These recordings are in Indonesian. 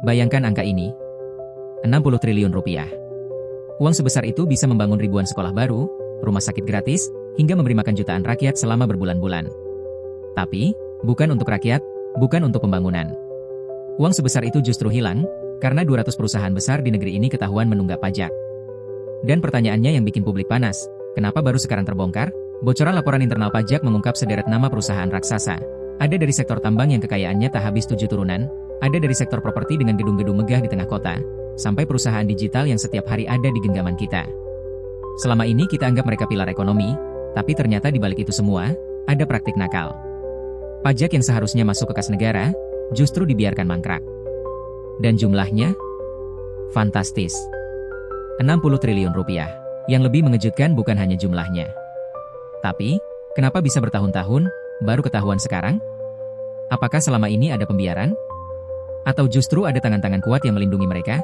Bayangkan angka ini, 60 triliun rupiah. Uang sebesar itu bisa membangun ribuan sekolah baru, rumah sakit gratis, hingga memberi makan jutaan rakyat selama berbulan-bulan. Tapi, bukan untuk rakyat, bukan untuk pembangunan. Uang sebesar itu justru hilang, karena 200 perusahaan besar di negeri ini ketahuan menunggak pajak. Dan pertanyaannya yang bikin publik panas, kenapa baru sekarang terbongkar? Bocoran laporan internal pajak mengungkap sederet nama perusahaan raksasa. Ada dari sektor tambang yang kekayaannya tak habis 7 turunan, ada dari sektor properti dengan gedung-gedung megah di tengah kota, sampai perusahaan digital yang setiap hari ada di genggaman kita. Selama ini kita anggap mereka pilar ekonomi, tapi ternyata di balik itu semua, ada praktik nakal. Pajak yang seharusnya masuk ke kas negara, justru dibiarkan mangkrak. Dan jumlahnya? Fantastis. 60 triliun rupiah. Yang lebih mengejutkan bukan hanya jumlahnya. Tapi, kenapa bisa bertahun-tahun, baru ketahuan sekarang? Apakah selama ini ada pembiaran? Atau justru ada tangan-tangan kuat yang melindungi mereka?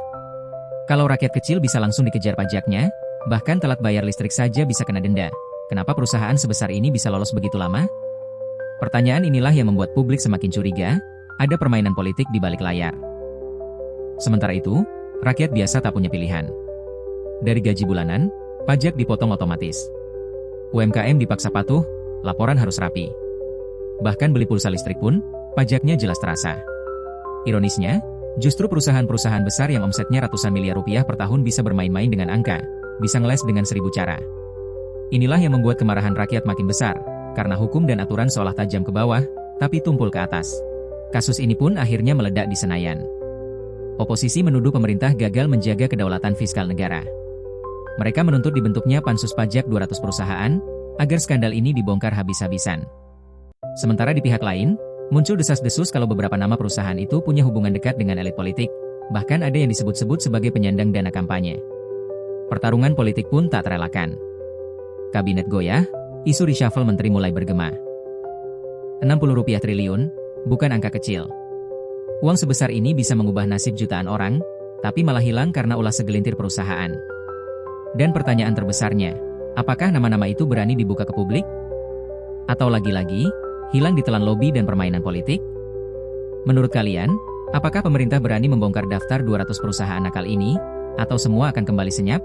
Kalau rakyat kecil bisa langsung dikejar pajaknya, bahkan telat bayar listrik saja bisa kena denda. Kenapa perusahaan sebesar ini bisa lolos begitu lama? Pertanyaan inilah yang membuat publik semakin curiga, ada permainan politik di balik layar. Sementara itu, rakyat biasa tak punya pilihan. Dari gaji bulanan, pajak dipotong otomatis. UMKM dipaksa patuh, laporan harus rapi. Bahkan beli pulsa listrik pun, pajaknya jelas terasa. Ironisnya, justru perusahaan-perusahaan besar yang omsetnya ratusan miliar rupiah per tahun bisa bermain-main dengan angka, bisa ngeles dengan 1000 cara. Inilah yang membuat kemarahan rakyat makin besar, karena hukum dan aturan seolah tajam ke bawah, tapi tumpul ke atas. Kasus ini pun akhirnya meledak di Senayan. Oposisi menuduh pemerintah gagal menjaga kedaulatan fiskal negara. Mereka menuntut dibentuknya pansus pajak 200 perusahaan, agar skandal ini dibongkar habis-habisan. Sementara di pihak lain, muncul desas-desus kalau beberapa nama perusahaan itu punya hubungan dekat dengan elit politik, bahkan ada yang disebut-sebut sebagai penyandang dana kampanye. Pertarungan politik pun tak terelakkan. Kabinet goyah, isu reshuffle menteri mulai bergema. 60 rupiah triliun, bukan angka kecil. Uang sebesar ini bisa mengubah nasib jutaan orang, tapi malah hilang karena ulah segelintir perusahaan. Dan pertanyaan terbesarnya, apakah nama-nama itu berani dibuka ke publik? Atau lagi-lagi, hilang ditelan lobi dan permainan politik? Menurut kalian, apakah pemerintah berani membongkar daftar 200 perusahaan nakal ini? Atau semua akan kembali senyap?